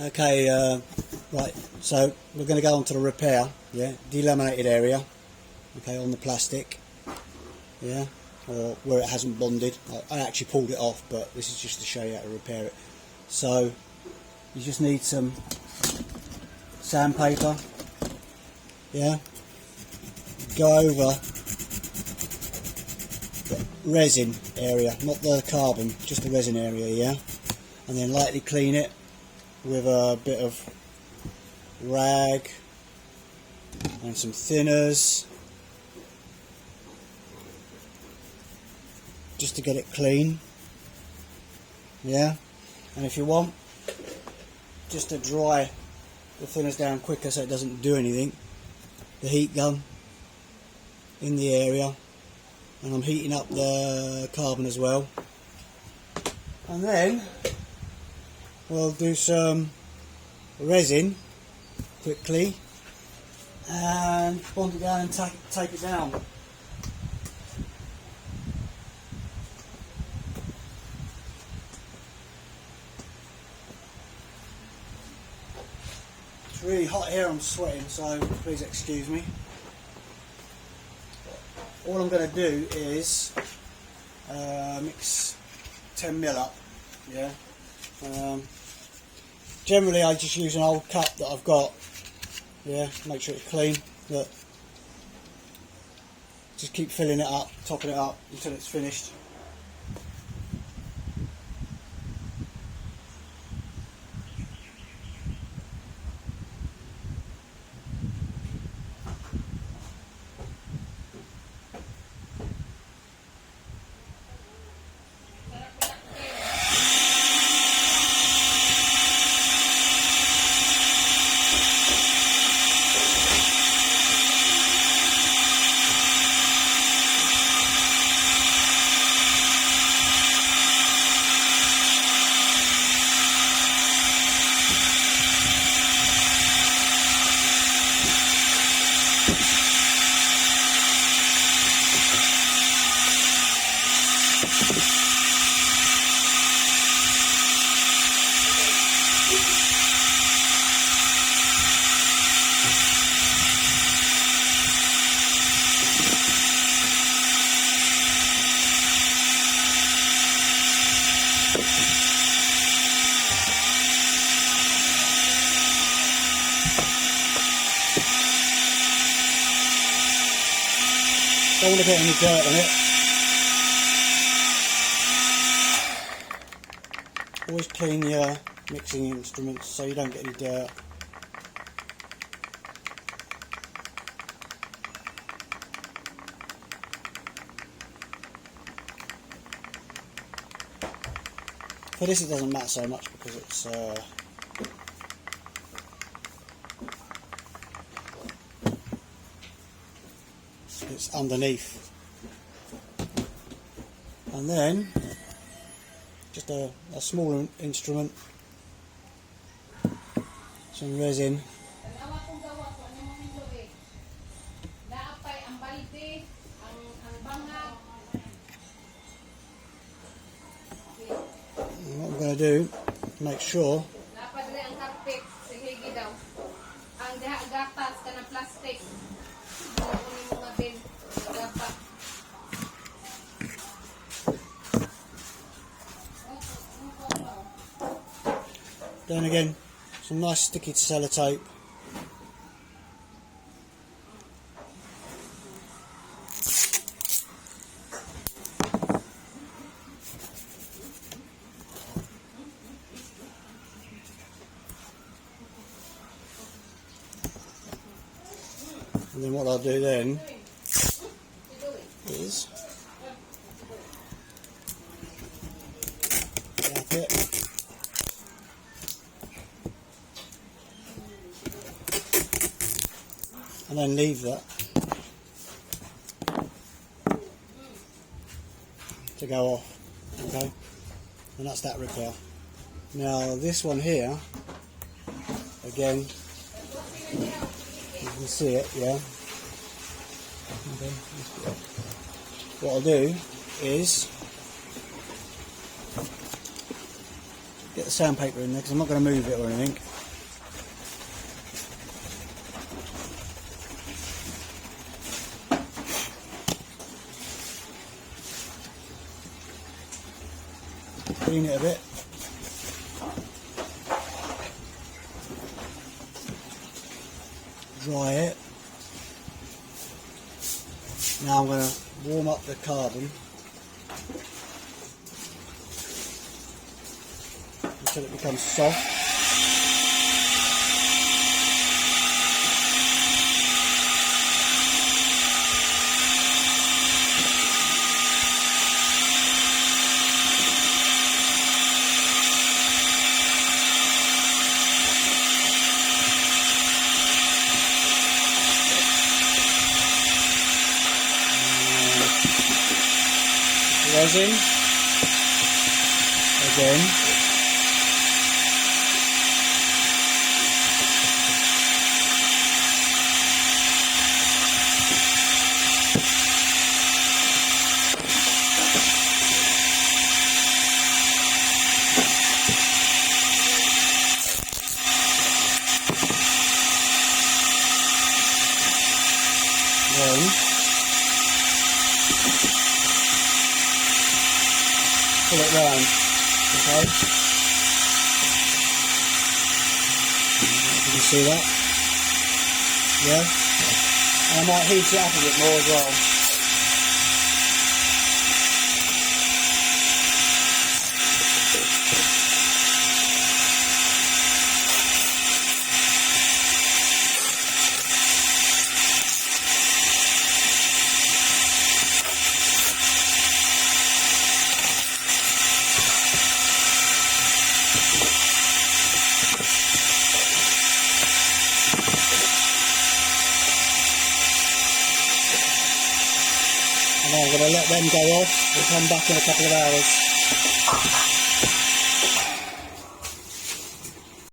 Okay, right, so we're going to go on to the repair, yeah, delaminated area, okay, on the plastic, yeah, or where it hasn't bonded. I actually pulled it off, but this is just to show you how to repair it. So, you just need some sandpaper, yeah, go over the resin area, not the carbon, just the resin area, yeah, and then lightly clean it with a bit of rag and some thinners just to get it clean, yeah. And if you want, just to dry the thinners down quicker so it doesn't do anything, the heat gun in the area, and I'm heating up the carbon as well, and then we'll do some resin quickly and bond it down and take it down. It's really hot here, I'm sweating, so please excuse me. All I'm going to do is mix 10ml up, yeah. Generally I just use an old cup that I've got, yeah, make sure it's clean, look, just keep filling it up, topping it up until it's finished. Don't want to get any dirt on it. Always clean your mixing instruments so you don't get any dirt. For this it doesn't matter so much because it's underneath. And then just a smaller instrument, some resin, and what I'm going to do, make sure then again some nice sticky sellotape, and then what I'll do then is wrap it and then leave that to go off, okay, and that's that repair. Now this one here, again, you can see it, yeah, okay. What I'll do is get the sandpaper in there because I'm not going to move it or anything. clean it a bit. Dry it. Now I'm going to warm up the carbon until it becomes soft. Resin again. Then pull it round, okay? You can see that, yeah? And I might heat it up a bit more as well. And I'm going to let them go off and come back in a couple of hours.